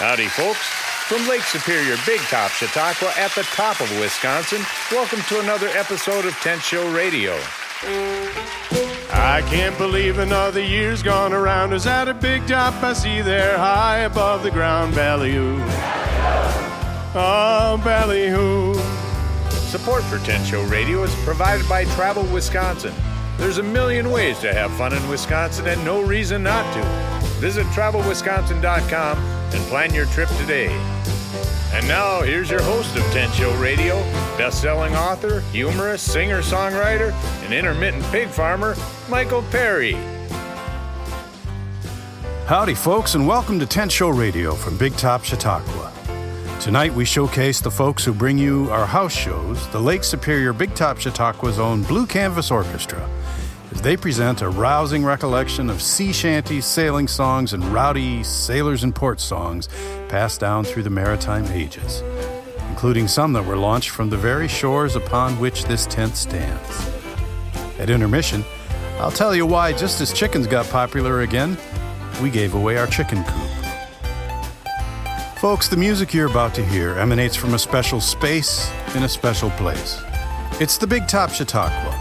Howdy, folks. From Lake Superior, Big Top, Chautauqua, at the top of Wisconsin, welcome to another episode of Tent Show Radio. I can't believe another year's gone around. Is at a big top I see there high above the ground. Ballyhoo. Oh, ballyhoo. Support for Tent Show Radio is provided by Travel Wisconsin. There's a million ways to have fun in Wisconsin and no reason not to. Visit travelwisconsin.com and plan your trip today. And now, here's your host of Tent Show Radio, best-selling author, humorist, singer-songwriter, and intermittent pig farmer, Michael Perry. Howdy, folks, and welcome to Tent Show Radio from Big Top, Chautauqua. Tonight, we showcase the folks who bring you our house shows, the Lake Superior Big Top Chautauqua's own Blue Canvas Orchestra, as they present a rousing recollection of sea shanties, sailing songs, and rowdy sailors and port songs passed down through the maritime ages, including some that were launched from the very shores upon which this tent stands. At intermission, I'll tell you why, just as chickens got popular again, we gave away our chicken coop. Folks, the music you're about to hear emanates from a special space in a special place. It's the Big Top Chautauqua,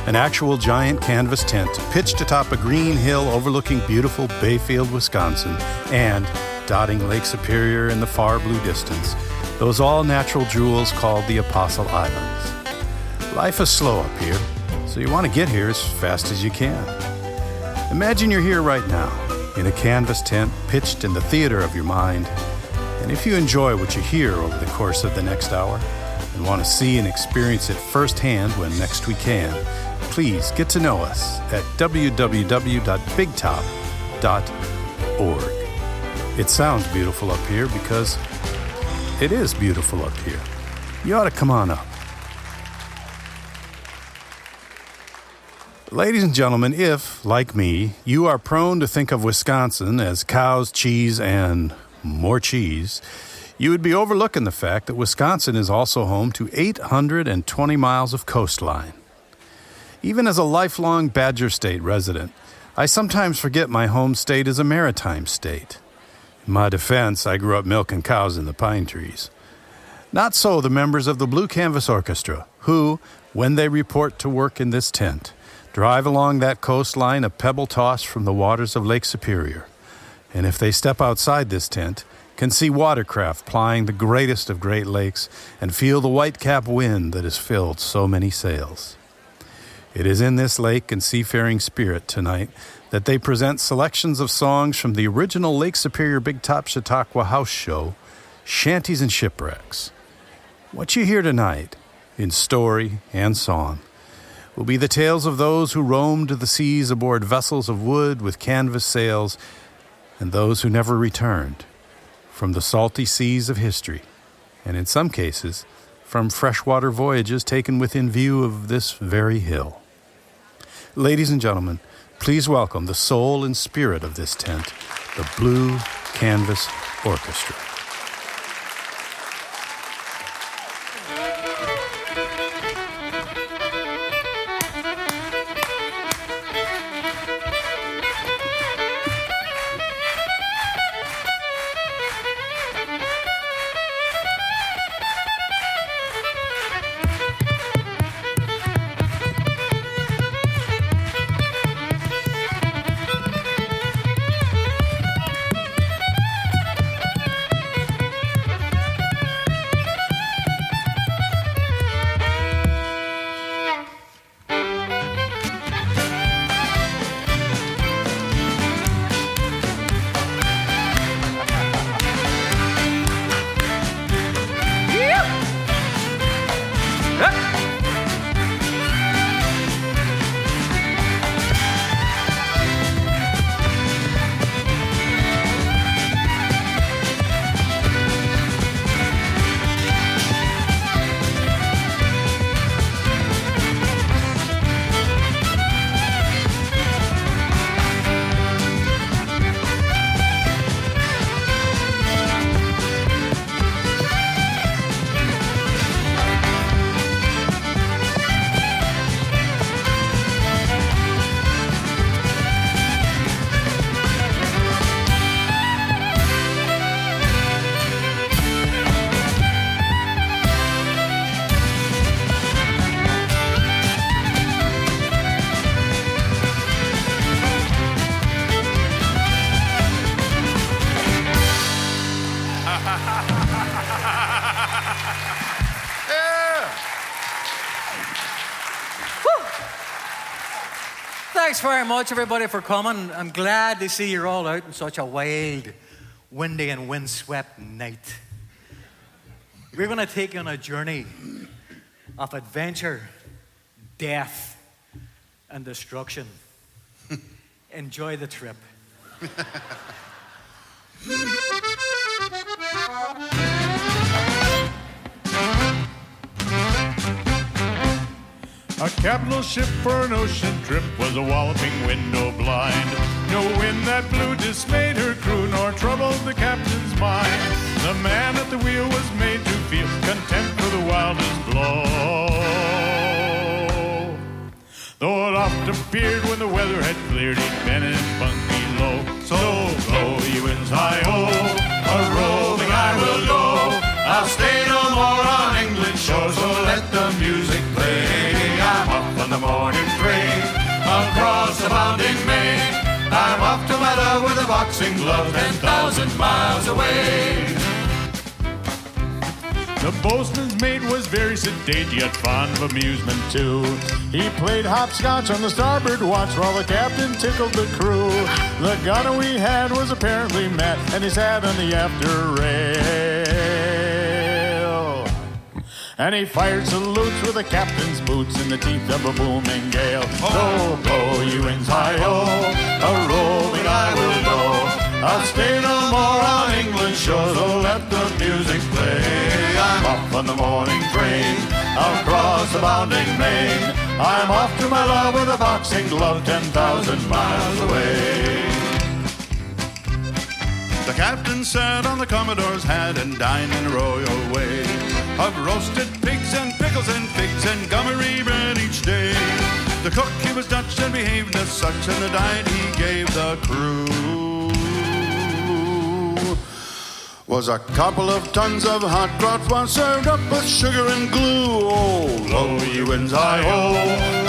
an actual giant canvas tent pitched atop a green hill overlooking beautiful Bayfield, Wisconsin, and dotting Lake Superior in the far blue distance, those all-natural jewels called the Apostle Islands. Life is slow up here, so you want to get here as fast as you can. Imagine you're here right now, in a canvas tent pitched in the theater of your mind, and if you enjoy what you hear over the course of the next hour, and want to see and experience it firsthand when next we can, please get to know us at www.bigtop.org. It sounds beautiful up here because it is beautiful up here. You ought to come on up. Ladies and gentlemen, if, like me, you are prone to think of Wisconsin as cows, cheese, and more cheese, you would be overlooking the fact that Wisconsin is also home to 820 miles of coastline. Even as a lifelong Badger State resident, I sometimes forget my home state is a maritime state. In my defense, I grew up milking cows in the pine trees. Not so the members of the Blue Canvas Orchestra, who, when they report to work in this tent, drive along that coastline a pebble toss from the waters of Lake Superior. And if they step outside this tent, can see watercraft plying the greatest of Great Lakes and feel the whitecap wind that has filled so many sails. It is in this lake and seafaring spirit tonight that they present selections of songs from the original Lake Superior Big Top Chautauqua house show, Shanties and Shipwrecks. What you hear tonight, in story and song, will be the tales of those who roamed the seas aboard vessels of wood with canvas sails, and those who never returned from the salty seas of history, and in some cases, from freshwater voyages taken within view of this very hill. Ladies and gentlemen, please welcome the soul and spirit of this tent, the Blue Canvas Orchestra. thanks very much, everybody, for coming. I'm glad to see you're all out on such a wild, windy and windswept night. We're going to take you on a journey of adventure, death, and destruction. Enjoy the trip. A capital ship for an ocean trip was a walloping window blind. No wind that blew dismayed her crew, nor troubled the captain's mind. The man at the wheel was made to feel content for the wildest blow. Though it oft appeared when the weather had cleared, he'd been in his bunk below. So blow, ye winds, hi-ho, a-roving I will go. I'll stay no more on England's shore, so let the music play. I'm off on the morning train, across the bounding main. I'm off to my love with a boxing glove, 10,000 miles away. The boatswain's mate was very sedate, yet fond of amusement too. He played hopscotch on the starboard watch while the captain tickled the crew. The gunner we had was apparently mad, and he sat on the after rail. And he fired salutes with the captain's boots in the teeth of a booming gale. So blow, ye winds, hi-ho, a-roving I will go. I'll stay no more on England's shore, so let the music play. I'm off on the morning train, across the bounding main. I'm off to my love with a boxing glove, 10,000 miles away. The captain sat on the Commodore's hat and dined in a royal way of roasted pigs and pickles and figs and gummery bread each day. The cook, he was Dutch and behaved as such, and the diet he gave the crew was a couple of tons of hot croissants served up with sugar and glue. Oh, blow, ye winds, hi-ho,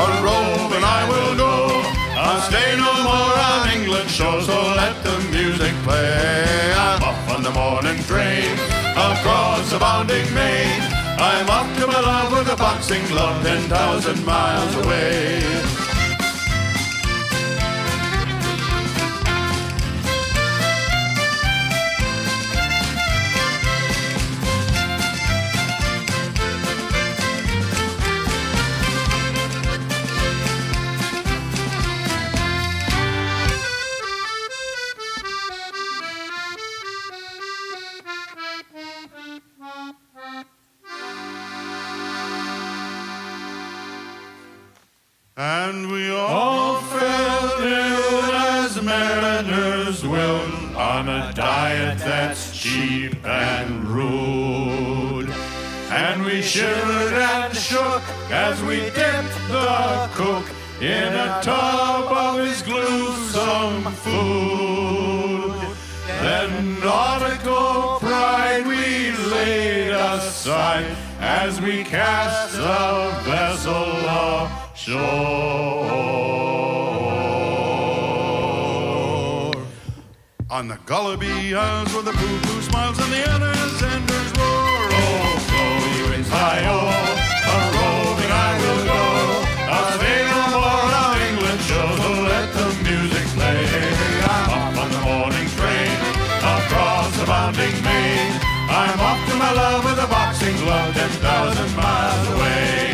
a-roving I will go. I'll stay no more on England's shore, so let the music play. I'm off on the morning train, across the bounding main. I'm off to my love with a boxing glove, 10,000 miles away. And we all fell ill as mariners will, on a diet that's cheap and rude. And we shivered and shook as we dipped the cook in a tub of his gruesome food. Then nautical pride we laid aside as we cast the vessel ashore. On the Gulliby Isles where the poo-poo smiles and the Alexanders roar. Oh, blow, ye winds, hi-ho, a-roving I will go. I'll stay no more on England's shore, so let the music play. I'm off on the morning train, across the bounding main. I'm off to my love with a boxing glove, 10,000 miles away.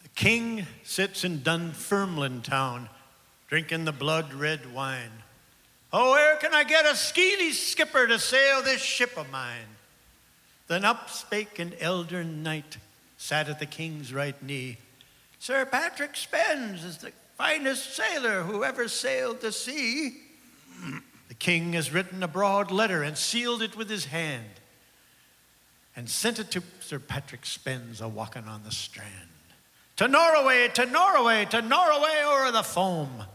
The king sits in Dunfermline town, drinking the blood-red wine. Oh, where can I get a skeely skipper to sail this ship of mine? Then up spake an elder knight, sat at the king's right knee. Sir Patrick Spens is the finest sailor who ever sailed the sea. The king has written a broad letter and sealed it with his hand and sent it to Sir Patrick Spens a-walking on the strand. To Norway, to Norway, to Norway o'er the foam.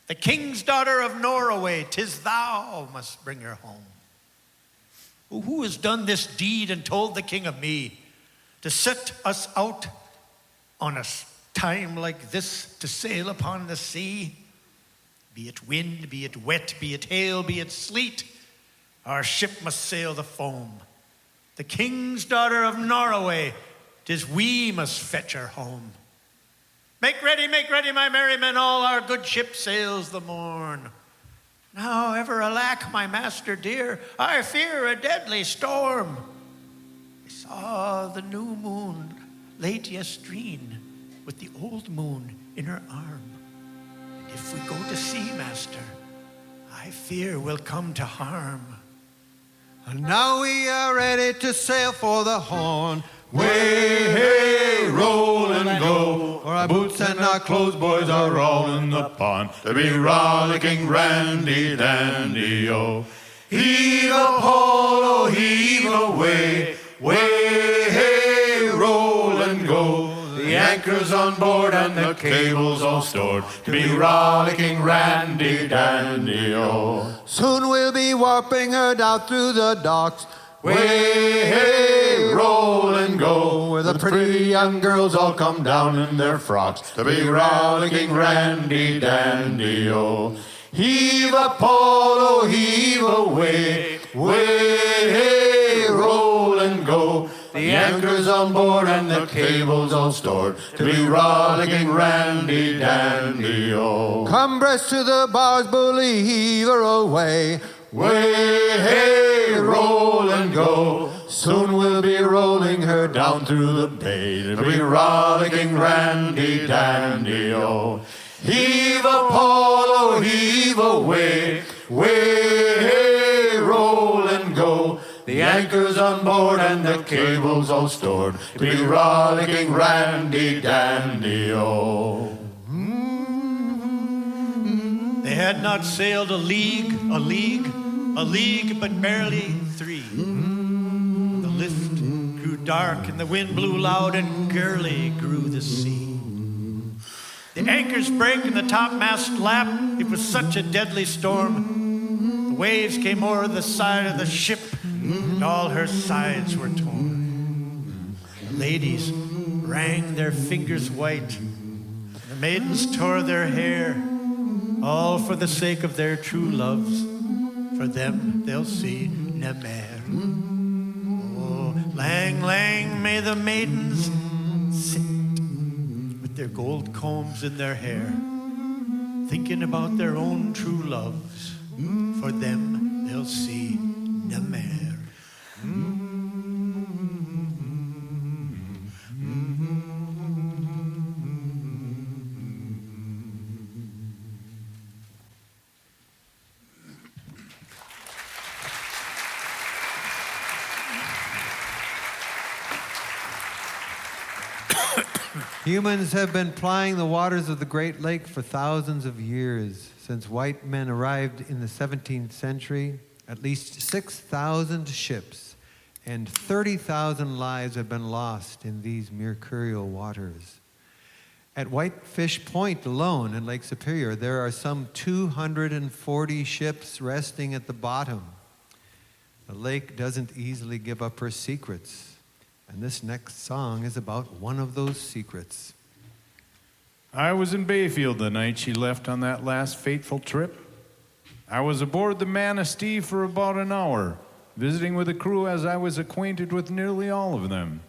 The king's daughter of Norway, 'tis thou must bring her home. Who has done this deed and told the king of me to set us out on a time like this to sail upon the sea? Be it wind, be it wet, be it hail, be it sleet, our ship must sail the foam. The king's daughter of Norway, 'tis we must fetch her home. Make ready, my merry men, all our good ship sails the morn. Now ever alack, my master dear, I fear a deadly storm. I saw the new moon late yestreen with the old moon in her arm. And if we go to sea, master, I fear we'll come to harm. And now we are ready to sail for the Horn. Way, hey, roll and go. Our boots and our clothes, boys, are all in the pond to be rollicking randy dandy, oh. Heave a pole, heave away. Way, hey, roll and go. The anchor's on board and the cable's all stored to be rollicking randy dandy, oh. Soon we'll be warping her down through the docks. Way, hey, roll and go, where the pretty young girls all come down in their frocks to be rollicking randy dandy, oh. Heave a pole, oh, heave away. Way, hey, roll and go. The anchor's on board and the cable's all stored to be rollicking randy dandy, oh. Come breast to the bars, bully, heave her away. Way, hey, roll and go. Soon we'll be rolling her down through the bay to be rollicking randy dandy, oh. Heave a pole, oh, heave away. Way, hey, roll and go. The anchor's on board and the cable's all stored to be rollicking randy dandy, oh. They had not sailed a league, but barely 3. The lift grew dark and the wind blew loud and girly grew the sea. The anchors brake and the topmast lapped. It was such a deadly storm. The waves came o'er the side of the ship and all her sides were torn. The ladies wrung their fingers white. The maidens tore their hair, all for the sake of their true loves. For them they'll see nae mair. Oh, lang, lang may the maidens sit with their gold combs in their hair, thinking about their own true loves. For them they'll see nae mair. Humans have been plying the waters of the Great Lake for thousands of years. Since white men arrived in the 17th century, at least 6,000 ships and 30,000 lives have been lost in these mercurial waters. At Whitefish Point alone in Lake Superior, there are some 240 ships resting at the bottom. The lake doesn't easily give up her secrets. And this next song is about one of those secrets. I was in Bayfield the night she left on that last fateful trip. I was aboard the Manistee for about an hour, visiting with the crew as I was acquainted with nearly all of them.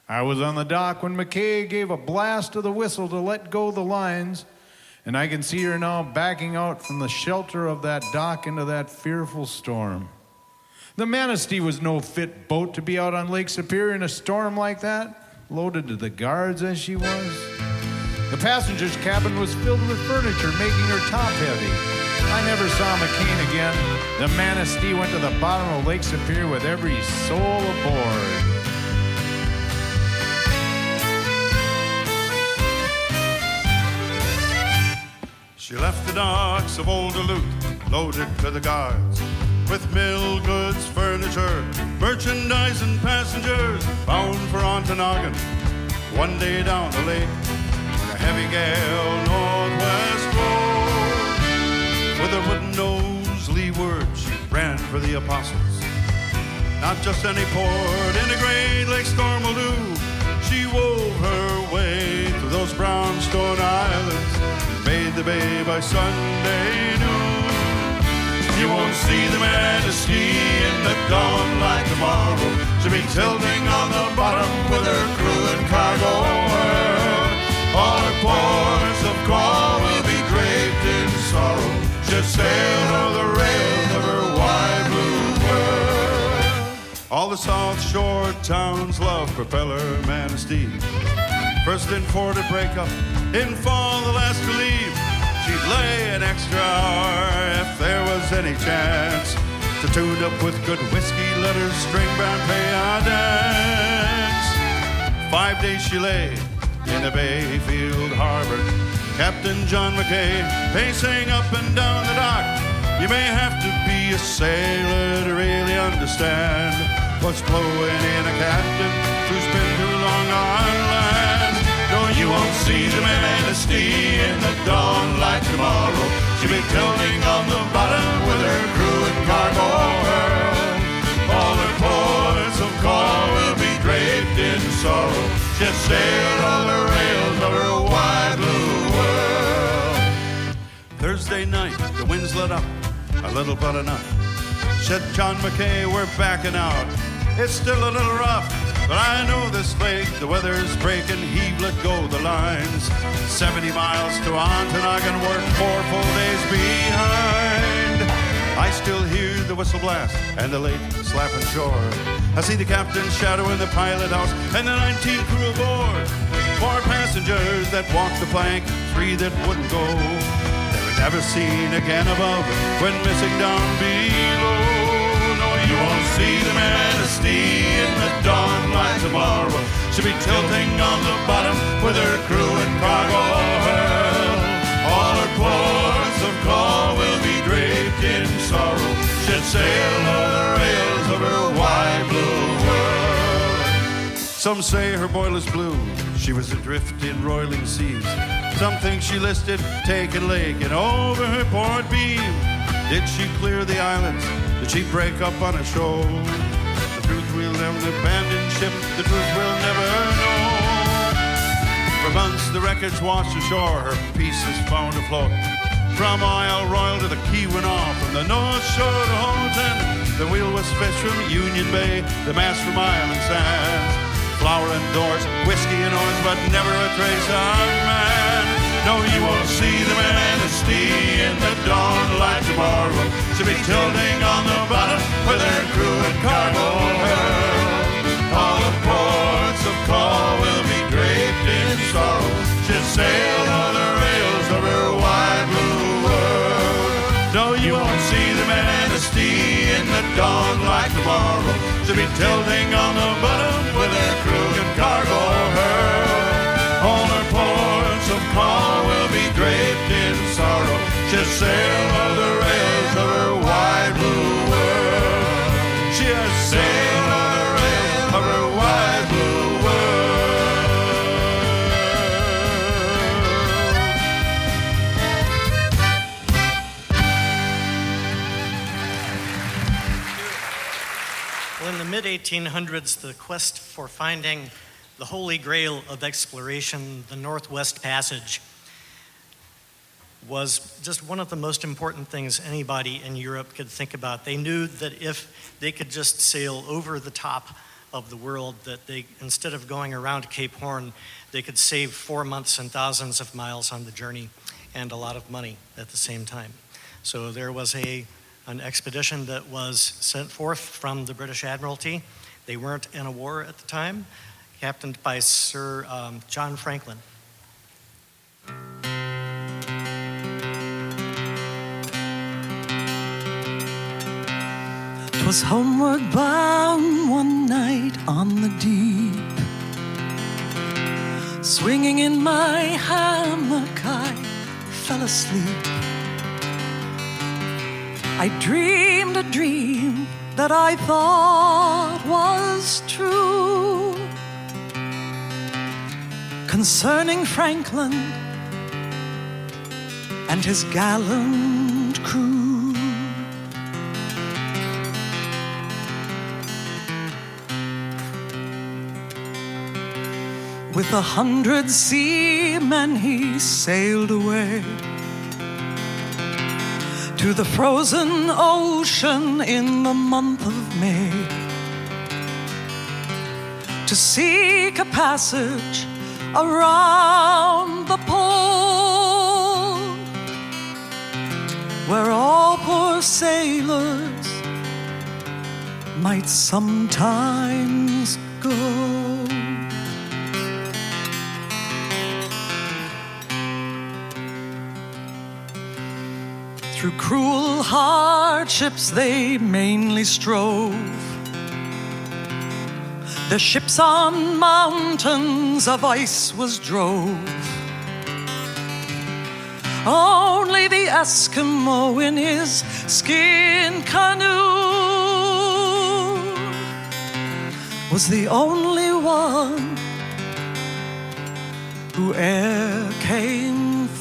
I was on the dock when McKay gave a blast of the whistle to let go the lines, and I can see her now backing out from the shelter of that dock into that fearful storm. The Manistee was no fit boat to be out on Lake Superior in a storm like that, loaded to the guards as she was. The passenger's cabin was filled with furniture, making her top heavy. I never saw McCain again. The Manistee went to the bottom of Lake Superior with every soul aboard. She left the docks of Old Duluth, loaded to the guards, with mill goods, furniture, merchandise, and passengers, bound for Ontonagon. One day down the lake, a heavy gale northwest rolled. With a wooden nose leeward, she ran for the Apostles. Not just any port in a great lake storm will do. She wove her way through those brownstone islands, made the bay by Sunday noon. You won't see the Majesty in the dawn like tomorrow. She'll be tilting on the bottom with her crew and cargo. All her ports of call will be draped in sorrow. She'll sail o'er the rails of her wide blue world. All the South Shore towns love propeller man of steam. First in four to break up, in fall the last to leave. She'd lay an extra hour if there was any chance to tune up with good whiskey, let her string band play a dance. 5 days she lay in the Bayfield Harbor, Captain John McKay pacing up and down the dock. You may have to be a sailor to really understand what's blowing in a captain who's been too long on land. No, you won't see the Majesty in the dawn like tomorrow. She'll be tilting on the bottom with her crew and cargo. All her ports of call will be draped in sorrow. She'll sail on the rails of her wide blue world. Thursday night, the winds let up a little but enough. Said John McKay, we're backing out. It's still a little rough, but I know this lake, the weather's breaking, heave, let go the lines. 70 miles to Ontonagon, work 4 full days behind. I still hear the whistle blast and the lake slapping shore. I see the captain's shadow in the pilot house and the 19 crew aboard. 4 passengers that walked the plank, 3 that wouldn't go. They were never seen again above when missing down below. You won't see the Majesty in the dawn like tomorrow. She'll be tilting on the bottom with her crew and cargo. All her ports of call will be draped in sorrow. She'll sail o'er the rails of her wide blue world. Some say her boiler's blue. She was adrift in roiling seas. Some think she listed taken lake and over her port beam. Did she clear the islands? Did she break up on a shoal? The truth we'll never abandon ship. The truth we'll never know. For months the wreckage washed ashore. Her pieces found afloat. From Isle Royal to the Key Winnaw, from the North Shore to Houlton. The wheel was fished from Union Bay, the mast from Island Sands. Flower and doors, whiskey and oars, but never a trace of man. No, you won't see the Majesty in the dawn like tomorrow. She'll be tilting on the bottom with her crew and cargo. All the ports of call will be draped in sorrow. She'll sail on the rails of her wide blue world. No, you won't see the Majesty in the dawn like tomorrow. She'll be tilting on the bottom with her crew and cargo. All her ports of call will be draped in sorrow. She'll sail on the rails of her wide blue world. She'll sail on the rails of her wide blue Well, in the mid-1800s, the quest for finding the holy grail of exploration, the Northwest Passage, was just one of the most important things anybody in Europe could think about. They knew that if they could just sail over the top of the world, that they, instead of going around Cape Horn, they could save 4 months and thousands of miles on the journey and a lot of money at the same time. So there was an expedition that was sent forth from the British Admiralty. They weren't in a war at the time, captained by Sir John Franklin. 'Twas homeward bound one night on the deep, swinging in my hammock I fell asleep. I dreamed a dream that I thought was true, concerning Franklin and his gallant crew. With 100 seamen he sailed away to the frozen ocean in the month of May to seek a passage around the pole where all poor sailors might sometimes go. Through cruel hardships they mainly strove. The ships on mountains of ice was drove. Only the Eskimo in his skin canoe was the only one who e'er came through.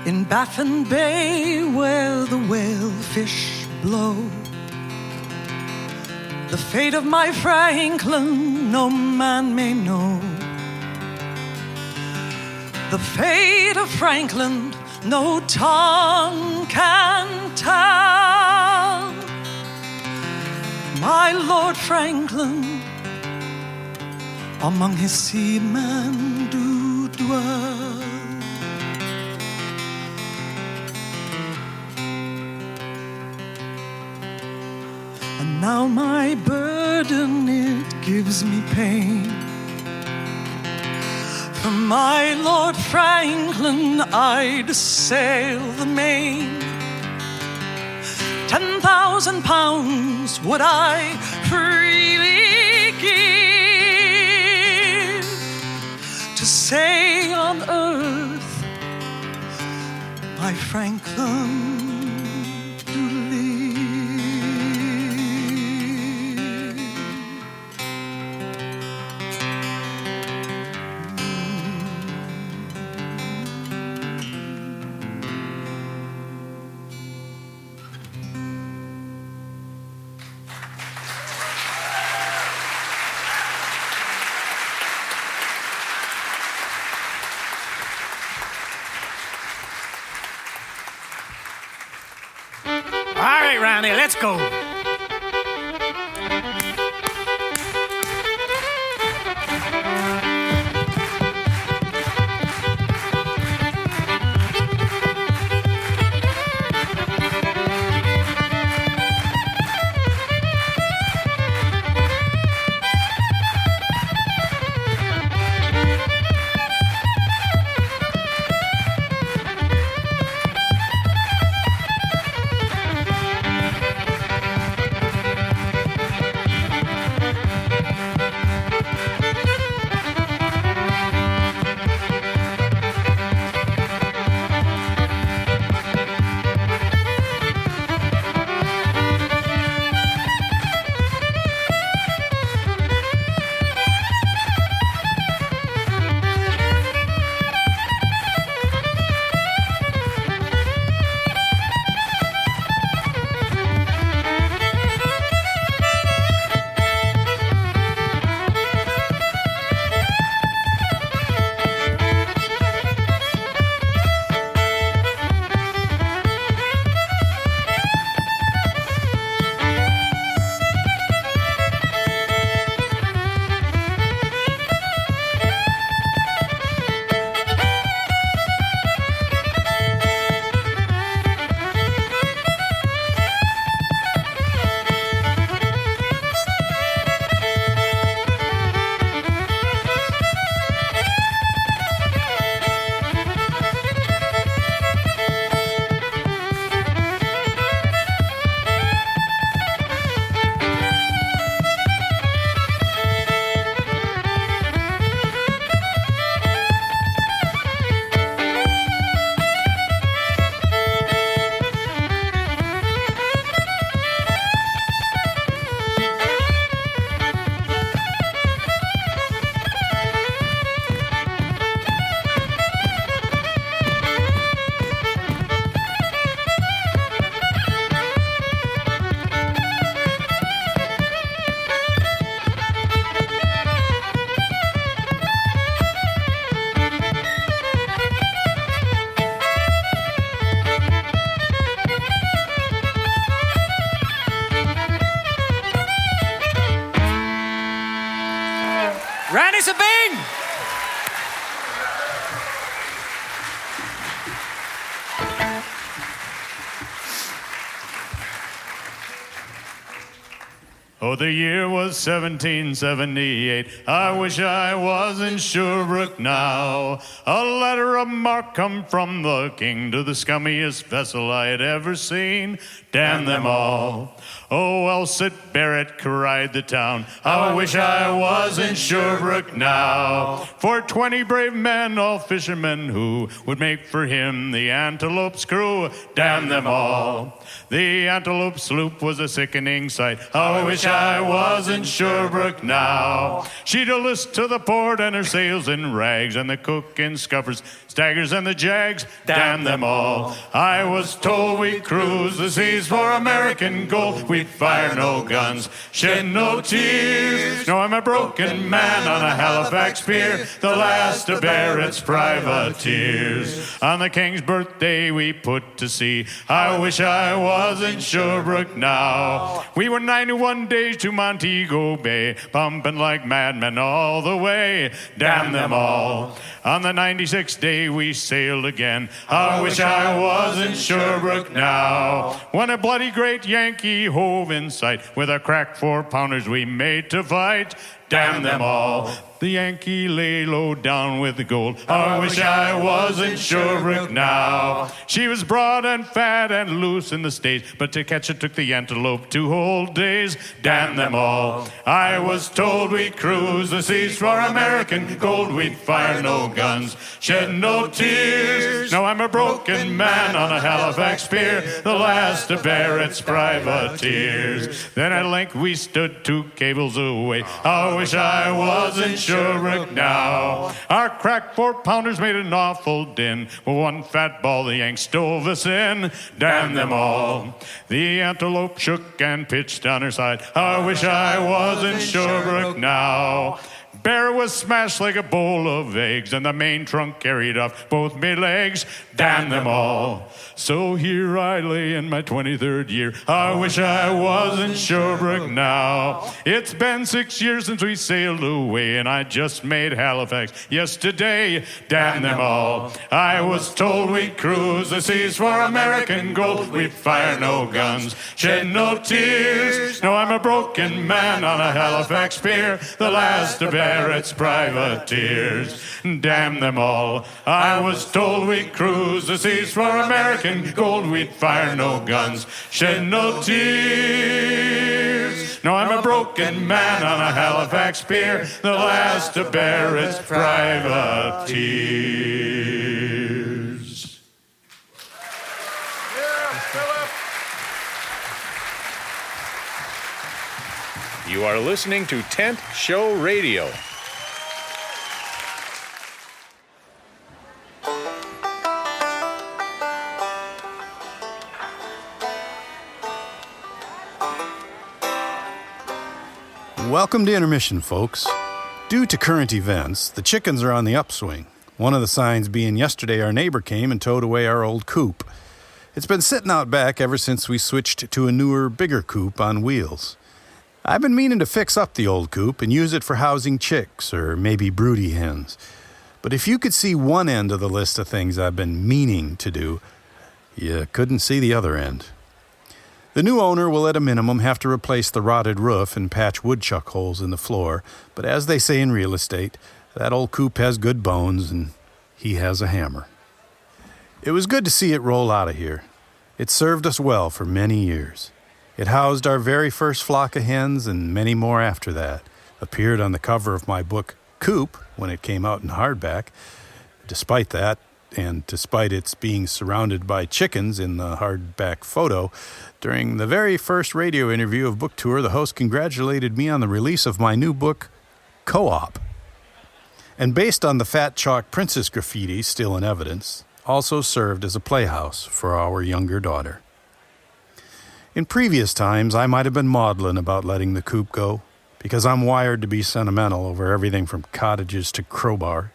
In Baffin Bay where the whalefish blow, the fate of my Franklin no man may know. The fate of Franklin no tongue can tell. My Lord Franklin among his seamen do dwell. Now my burden, it gives me pain. For my Lord Franklin, I'd sail the main. 10,000 pounds would I freely give to say on earth, my Franklin do live. All right, Ronnie, let's go. Oh, the year was 1778. I wish I was in Shipwrecks now. A letter of marque come from the king to the scummiest vessel I had ever seen. Damn them all. Oh, Elsit Barrett, cried the town. I wish I was in Shipwrecks now. For 20 brave men, all fishermen, who would make for him the Antelope's crew. Damn them all. The Antelope sloop was a sickening sight. I wish I was in Shipwrecks now. She'd a list to the port and her sails in rags, and the cook in scuppers, staggers and the jags. Damn them all. I was told we'd cruise the seas for American gold. We'd fire no guns, shed no tears. No, I'm a broken man on a Halifax pier, the last of Barrett's privateers. On the king's birthday we put to sea. I wish I was in Shipwrecks now. We were 91 days to Montego Bay, pumping like madmen all the way. Damn them all. On the 96th day we sailed again. I wish I was in Shipwrecks now. When a bloody great Yankee hove in sight, with a crack 4-pounders we made to fight. Damn them all. The Yankee lay low down with the gold. I wish I was in Shipwrecks now. She was broad and fat and loose in the States, but to catch her took the Antelope 2 whole days. Damn them all. I was told we'd cruise the seas for American gold. We'd fire no guns, shed no tears. Now I'm a broken man on a Halifax pier, the last of Barrett's privateers. Then at length we stood 2 cables away. I wish I was in Shipwrecks now. Our crack 4-pounders made an awful din. One fat ball the Yanks stove us in. Damn them all. The Antelope shook and pitched on her side. I wish I was in Shipwrecks now. Bear was smashed like a bowl of eggs, and the main trunk carried off both me legs. Damn them all. So here I lay in my 23rd year. I wish I was in Shipwrecks now. It's been 6 years since we sailed away, and I just made Halifax yesterday. Damn them all. I was told we'd cruise the seas for American gold. We'd fire no guns, shed no tears. No, I'm a broken man on a Halifax pier, the last of Barrett's privateers. Damn them all. I was told we'd cruise the seas for American gold. We'd fire no guns, shed no tears. No, I'm a broken man on a Halifax pier, the last of Barrett's privateers. Yeah, Philip. You are listening to Tent Show Radio. Welcome to Intermission, folks. Due to current events, the chickens are on the upswing. One of the signs being yesterday our neighbor came and towed away our old coop. It's been sitting out back ever since we switched to a newer, bigger coop on wheels. I've been meaning to fix up the old coop and use it for housing chicks or maybe broody hens. But if you could see one end of the list of things I've been meaning to do, you couldn't see the other end. The new owner will at a minimum have to replace the rotted roof and patch woodchuck holes in the floor, but as they say in real estate, that old coop has good bones and he has a hammer. It was good to see it roll out of here. It served us well for many years. It housed our very first flock of hens and many more after that. Appeared on the cover of my book, Coop, when it came out in hardback. Despite that, and despite its being surrounded by chickens in the hardback photo, during the very first radio interview of Book Tour, the host congratulated me on the release of my new book, Co-op. And based on the fat chalk princess graffiti still in evidence, also served as a playhouse for our younger daughter. In previous times, I might have been maudlin about letting the coop go, because I'm wired to be sentimental over everything from cottages to crowbar.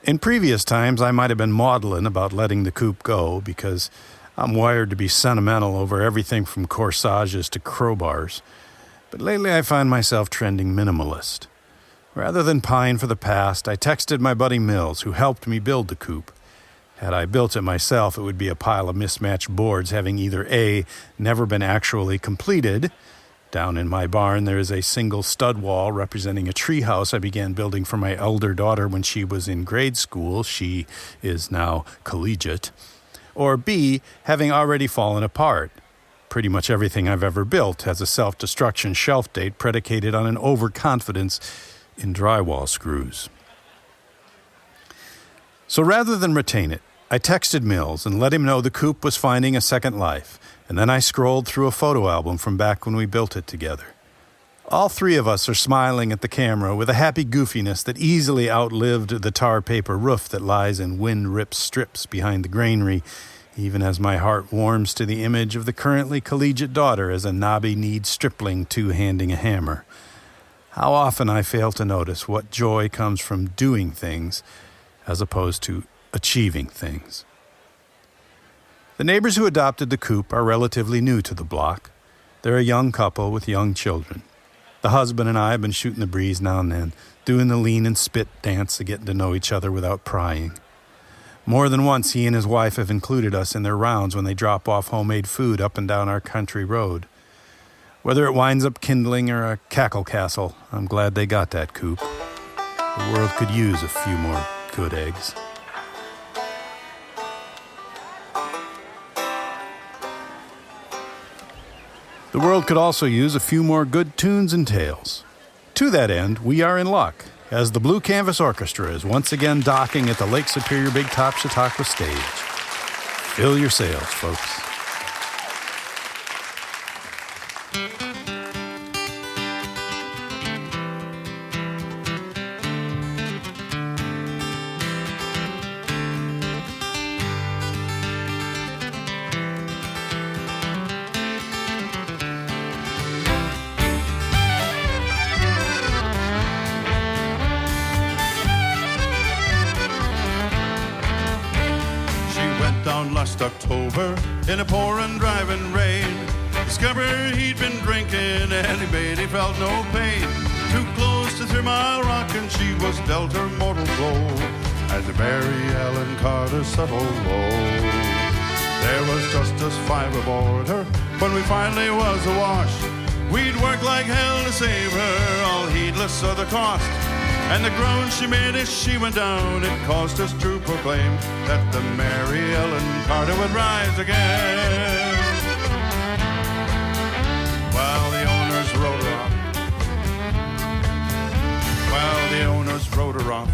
In previous times, I might have been maudlin about letting the coop go, because I'm wired to be sentimental over everything from corsages to crowbars. But lately I find myself trending minimalist. Rather than pine for the past, I texted my buddy Mills, who helped me build the coop. Had I built it myself, it would be a pile of mismatched boards having either A, never been actually completed. Down in my barn, there is a single stud wall representing a treehouse I began building for my elder daughter when she was in grade school. She is now collegiate. Or B, having already fallen apart. Pretty much everything I've ever built has a self-destruction shelf date predicated on an overconfidence in drywall screws. So rather than retain it, I texted Mills and let him know the Coop was finding a second life, and then I scrolled through a photo album from back when we built it together. All three of us are smiling at the camera with a happy goofiness that easily outlived the tar paper roof that lies in wind-ripped strips behind the granary, even as my heart warms to the image of the currently collegiate daughter as a knobby-kneed stripling two-handing a hammer. How often I fail to notice what joy comes from doing things as opposed to achieving things. The neighbors who adopted the Coop are relatively new to the block. They're a young couple with young children. The husband and I have been shooting the breeze now and then, doing the lean and spit dance of getting to know each other without prying. More than once, he and his wife have included us in their rounds when they drop off homemade food up and down our country road. Whether it winds up kindling or a cackle castle, I'm glad they got that Coop. The world could use a few more good eggs. The world could also use a few more good tunes and tales. To that end, we are in luck, as the Blue Canvas Orchestra is once again docking at the Lake Superior Big Top Chautauqua stage. Fill your sails, folks. Last October in a pouring driving rain, discovered he'd been drinking and he made he felt no pain. Too close to 3 Mile Rock and she was dealt her mortal blow as the Mary Ellen Carter settled low. There was just us 5 aboard her when we finally was awash. We'd work like hell to save her, all heedless of the cost. And the groan she made as she went down, it caused us to proclaim that the Mary Ellen Carter would rise again. While the owners rode her off,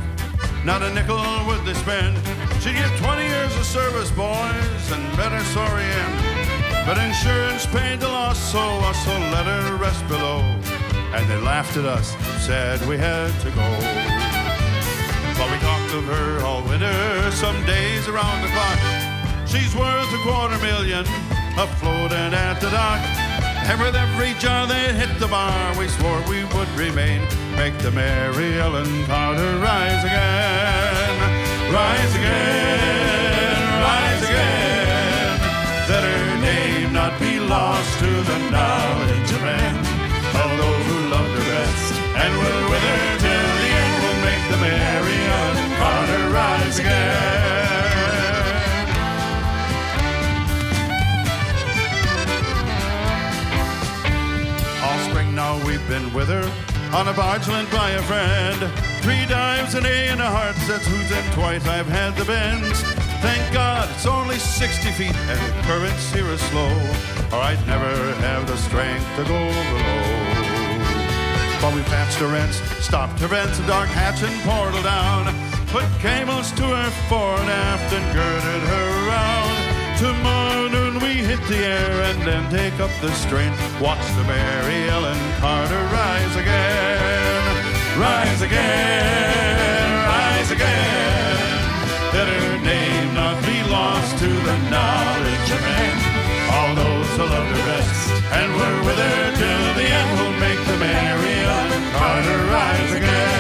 not a nickel would they spend. She'd give 20 years of service, boys, and better sorry end. But insurance paid the loss, so us will let her rest below. And they laughed at us, said we had to go. But we talked of her all winter, some days around the clock. She's worth $250,000, afloat and at the dock. And with every jar that hit the bar, we swore we would remain. Make the Mary Ellen Carter rise again. Rise again, rise again. Let her name not be lost to the knowledge of men. All those who loved her best and were with her till the end will make the Mary Ellen Carter rise again. All spring now we've been with her on a barge lent by a friend. 3 dives, an A and a heart, that's who's in twice I've had the bends. Thank God it's only 60 feet and the currents here are slow, or I'd never have the strength to go below. But we patched her rents, stopped her vents, a dark hatch and portal down, put cables to her fore and aft and girded her around. Tomorrow noon we hit the air and then take up the strain. Watch the Mary Ellen Carter rise again. Rise again, rise again. Let her name not be lost to the knowledge of men. All those who loved her best and were with her till the end will make the Mary Ellen Carter rise again.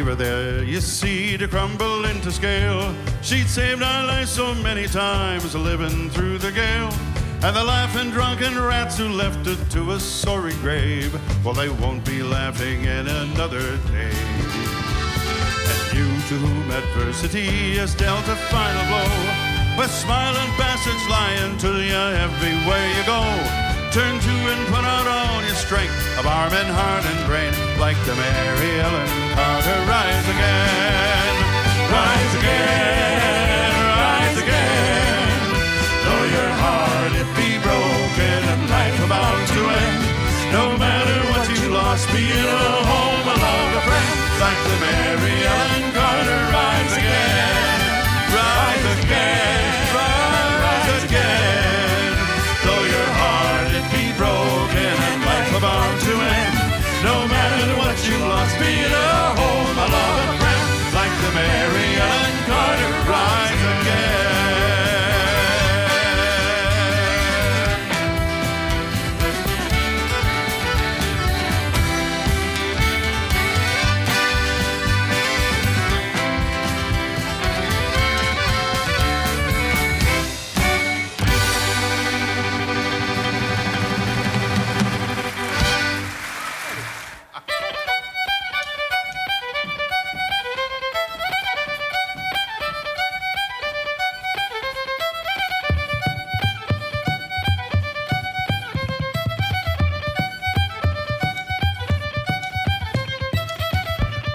her there, you see, to crumble into scale. She'd saved our lives so many times, living through the gale. And the laughing drunken rats who left her to a sorry grave, well, they won't be laughing in another day. And you to whom adversity has dealt a final blow, with smiling passage lying to you everywhere you go, turn to and put out all your strength of arm and heart and brain, like the Mary Ellen Carter. Rise again, rise again, rise again. Though your heart it be broken and life about to end, no matter what you lost, be it a home, a love, a friend, like the Mary Ellen Carter. Rise again, rise again, rise again. Though your heart it be broken and life about to end, no matter what you lost, be it a home, a love, a friend, like the Mary Ellen Carter. Rise again.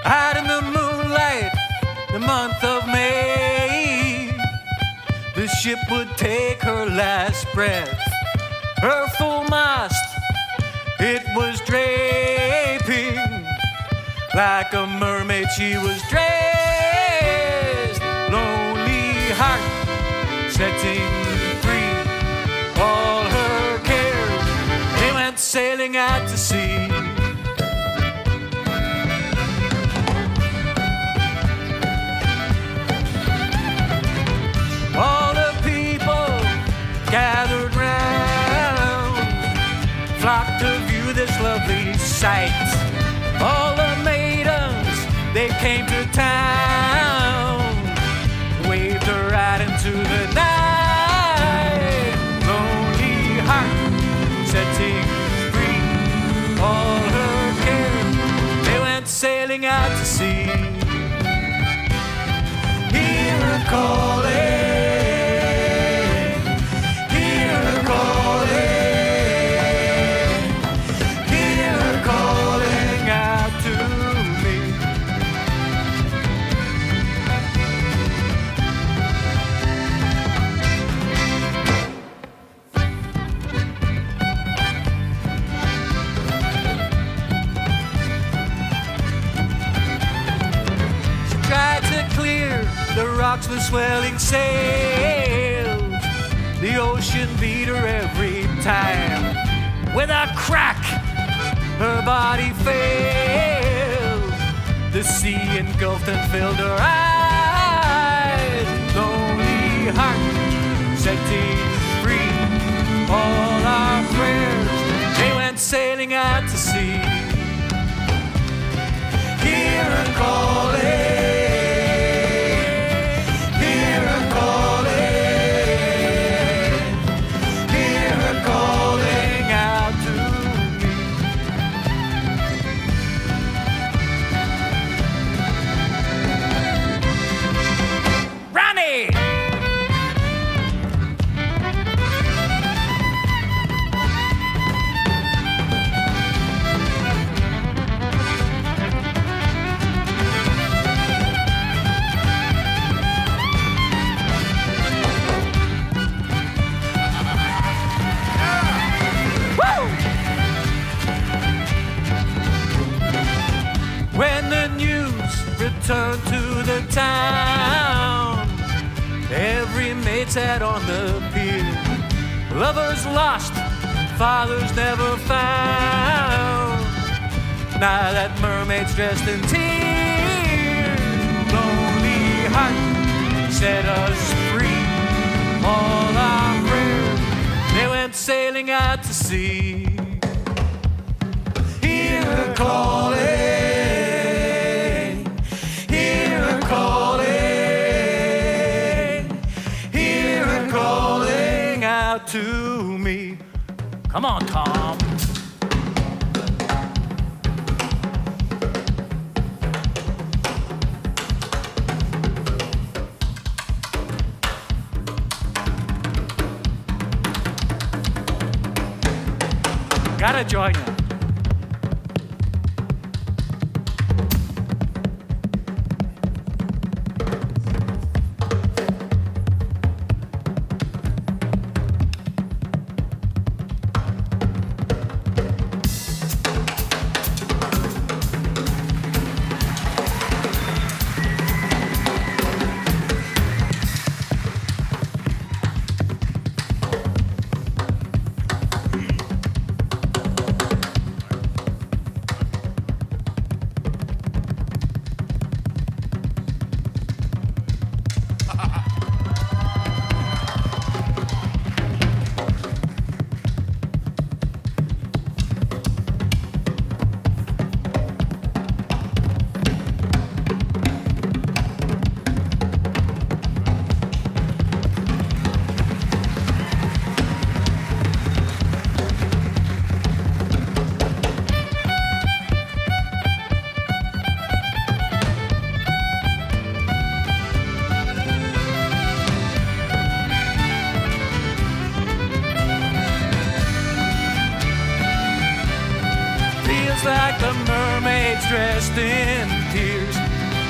Out in the moonlight, the month of May, the ship would take her last breath. Her full mast, it was draping. Like a mermaid she was dressed. Lonely heart, setting free all her cares. They went sailing out to sea. All the people gathered round, flocked to view this lovely sight. All the maidens, they came to town, waved her out into the night. Lonely heart, setting free all her cares. They went sailing out to sea. Hear her calling. The rocks with swelling sails, the ocean beat her every time. With a crack, her body failed. The sea engulfed and filled her eyes. Lonely heart, setting free all our prayers. They went sailing out to sea. Hear her calling. When the news returned to the town, every maid sat on the pier. Lovers lost, fathers never found. Now that mermaid's dressed in tears. Lonely heart, set us free. All our prayers, they went sailing out to sea. Hear her calling. Come on, Tom. Gotta join you. Like the mermaid's dressed in tears.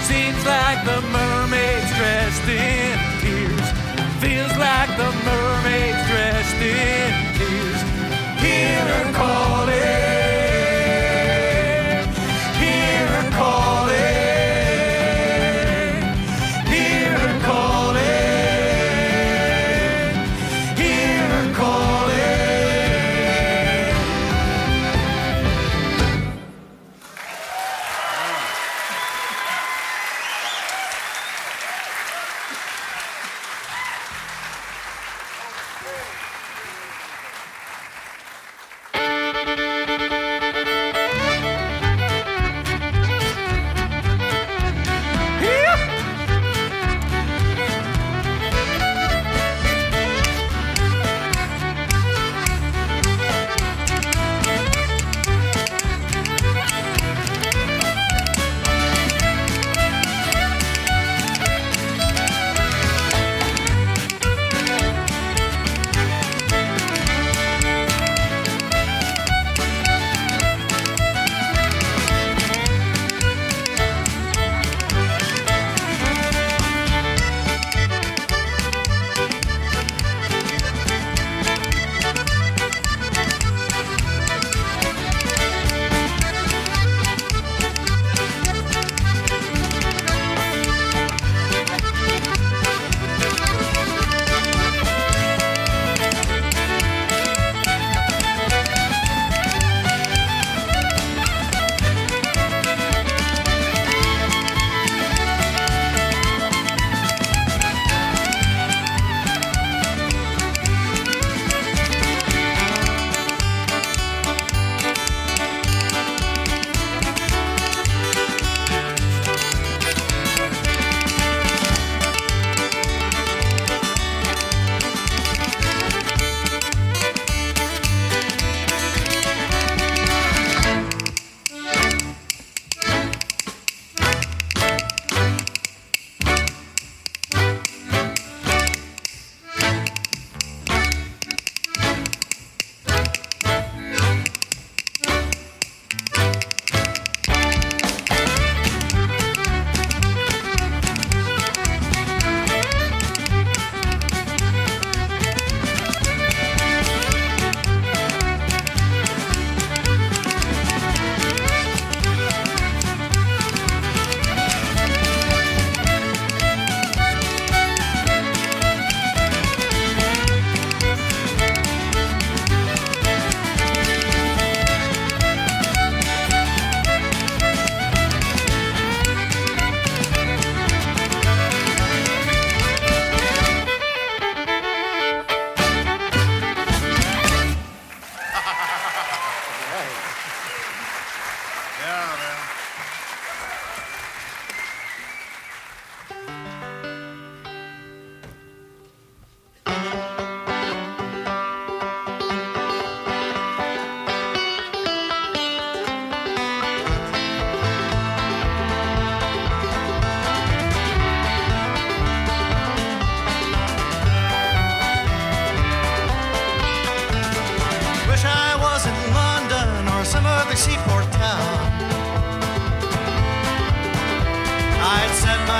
Seems like the mermaid's dressed in tears. Feels like the mermaid's dressed in tears. Hear her calling. Hear her calling. Hear her calling. Hear her calling.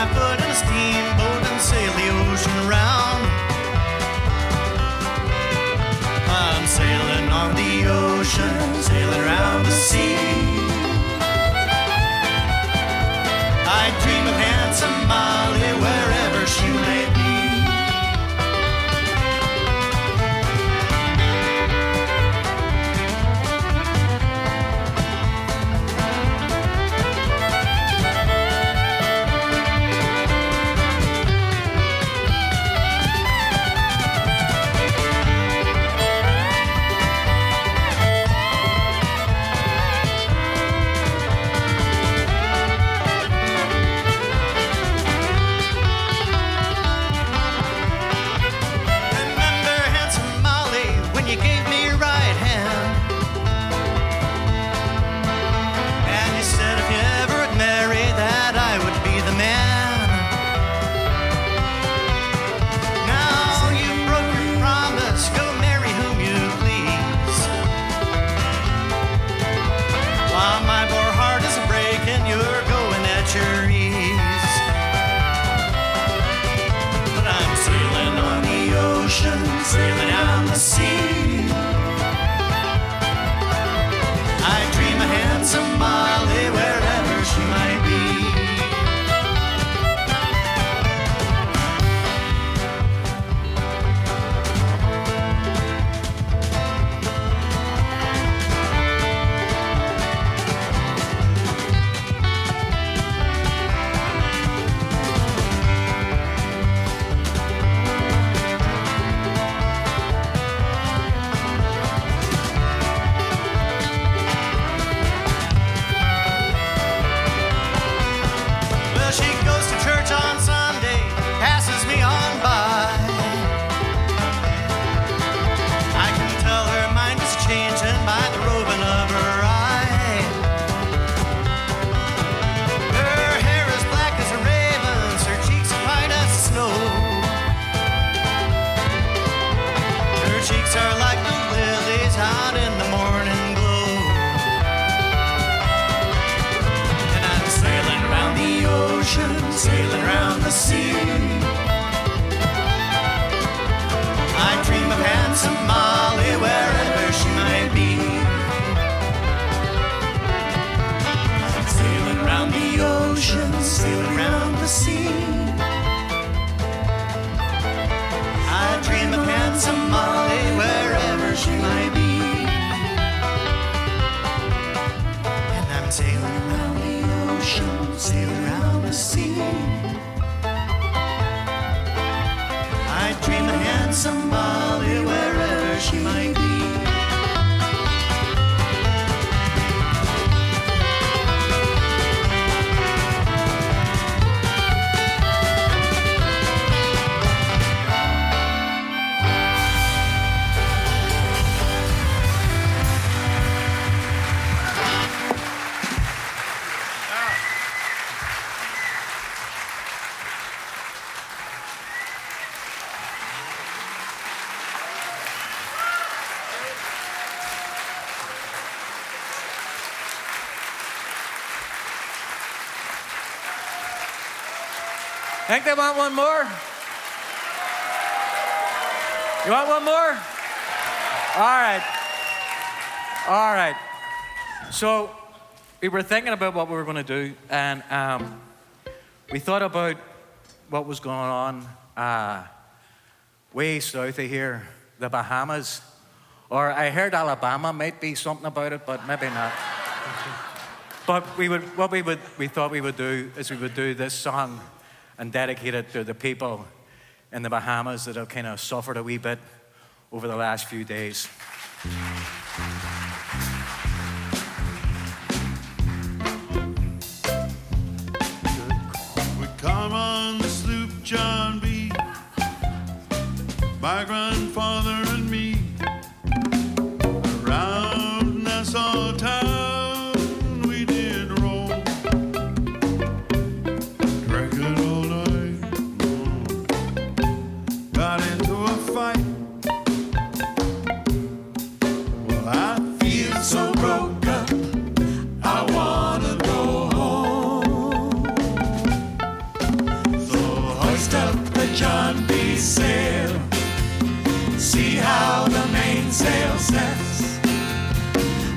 my foot in a steamboat and sail the ocean round. I'm sailing on the ocean, sailing around the sea. I dream of handsome Molly wherever she may be. Sailing down the sea. I dream of handsome Molly wherever she might be. Sailing around the sea. I dream of handsome Molly wherever she might be. Sailing around the ocean, sailing around the sea. I dream of handsome Molly wherever she might be. And I'm sailing around the ocean, sailing around the sea. I dream of handsome Molly wherever she might be. Think they want one more? You want one more? All right. All right. So we were thinking about what we were going to do, and we thought about what was going on way south of here, the Bahamas. Or I heard Alabama might be something about it, but maybe not. But we thought we would do is we would do this song and dedicate it to the people in the Bahamas that have kind of suffered a wee bit over the last few days. We come on the sloop John B., my grandfather and me, around Nassau town we did roll, drinking all night long, got into a fight John B. sail. See how the mainsail sets.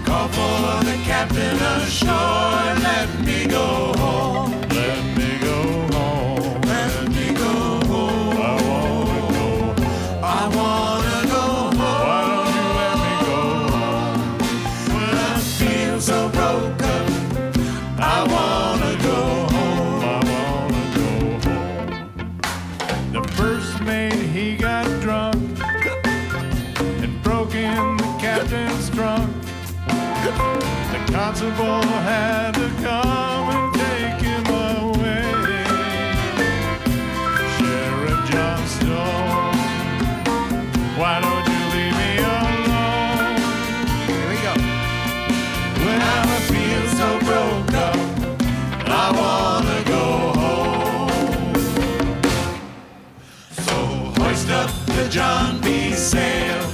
Call for the captain ashore. Let me go home. Let me go home. Let me go home. I wanna go home. Why don't you let me go home? When I feel so broken, I wanna go home. I wanna go home. The first mate, he got drunk and broke in the captain's trunk. The constable had to come and take him away. Sheriff Johnstone, why don't you leave me alone? Here we go. When I feel so broke up, I wanna go home. So hoist up the John B. sails.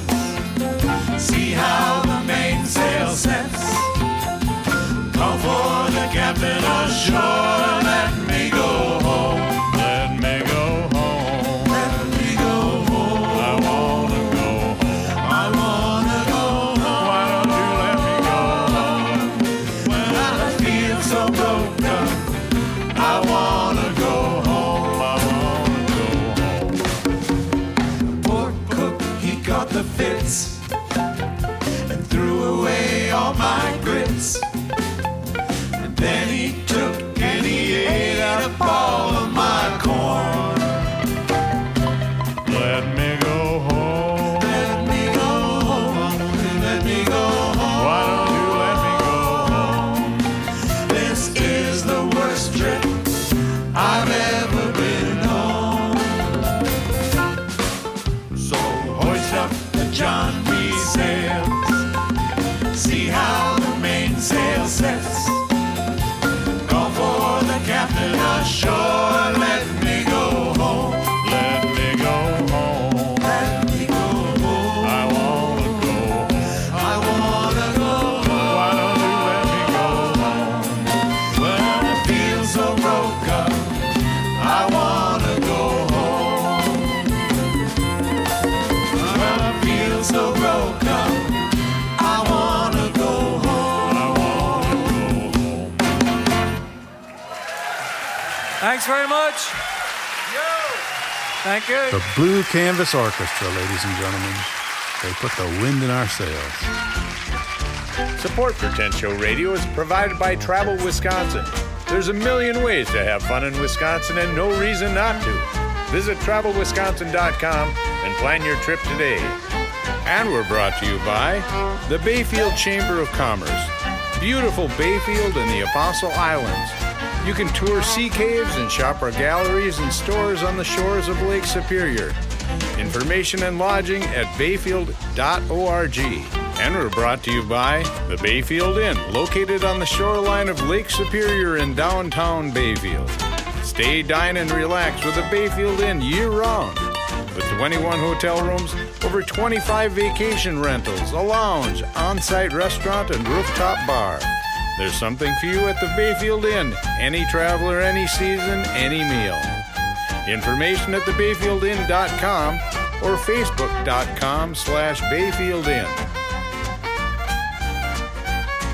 See how the mainsail sets. Call for the captain ashore. Let me go home. Let me go home. Let me go home. I wanna go home. I wanna go home. Why don't you let me go home? When I feel so broken, I wanna go home. I wanna go home. Poor cook, he got the fits and threw away all my grits. And then he took and he ate up all of my corn. Let me go home. Let me go home. Let me go home. Why don't you let me go home? This is the worst trip I've ever been on. So hoist up the John B. sails. See how the mainsail sets. Call for the captain ashore. Let me go home. Let me go home. Let me go home. I wanna go home. I wanna go home. Why don't you let me go home? When I feel so broke up, I wanna go home. When I feel so broke up, I wanna go home. I wanna go home. Thanks very much. Thank you. The Blue Canvas Orchestra, ladies and gentlemen. They put the wind in our sails. Support for Tent Show Radio is provided by Travel Wisconsin. There's a million ways to have fun in Wisconsin and no reason not to. Visit travelwisconsin.com and plan your trip today. And we're brought to you by the Bayfield Chamber of Commerce. Beautiful Bayfield and the Apostle Islands. You can tour sea caves and shop our galleries and stores on the shores of Lake Superior. Information and lodging at bayfield.org. And we're brought to you by the Bayfield Inn, located on the shoreline of Lake Superior in downtown Bayfield. Stay, dine, and relax with the Bayfield Inn year-round. With 21 hotel rooms, over 25 vacation rentals, a lounge, on-site restaurant, and rooftop bar. There's something for you at the Bayfield Inn. Any traveler, any season, any meal. Information at thebayfieldinn.com or facebook.com/BayfieldInn.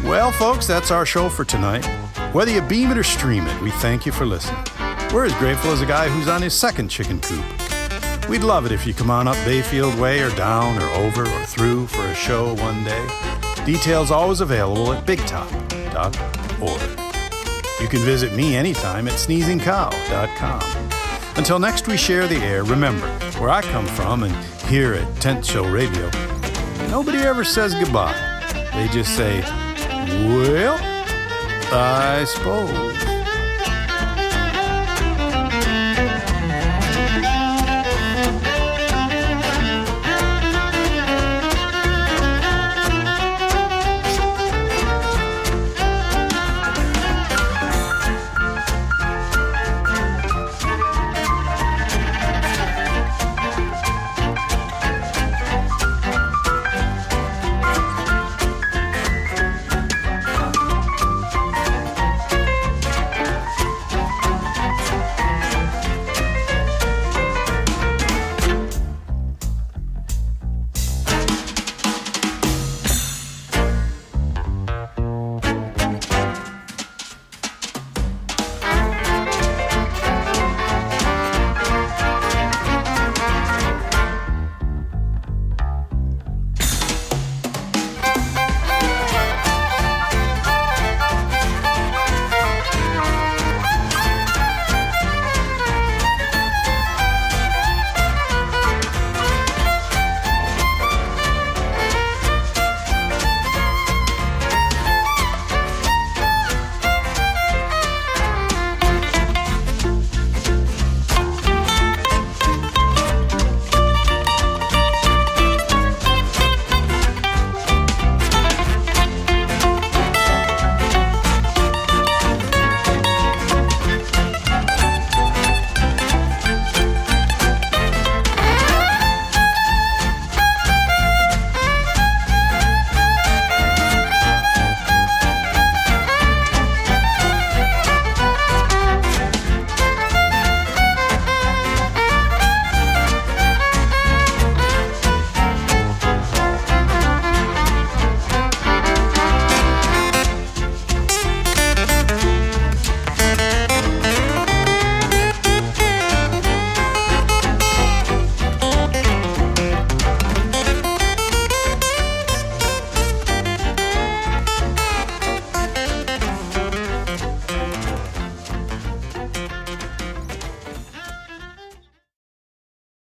Well, folks, that's our show for tonight. Whether you beam it or stream it, we thank you for listening. We're as grateful as a guy who's on his second chicken coop. We'd love it if you come on up Bayfield Way or down or over or through for a show one day. Details always available at bigtop.org. You can visit me anytime at sneezingcow.com. Until next we share the air, remember, where I come from and here at Tent Show Radio, nobody ever says goodbye. They just say, well, I suppose.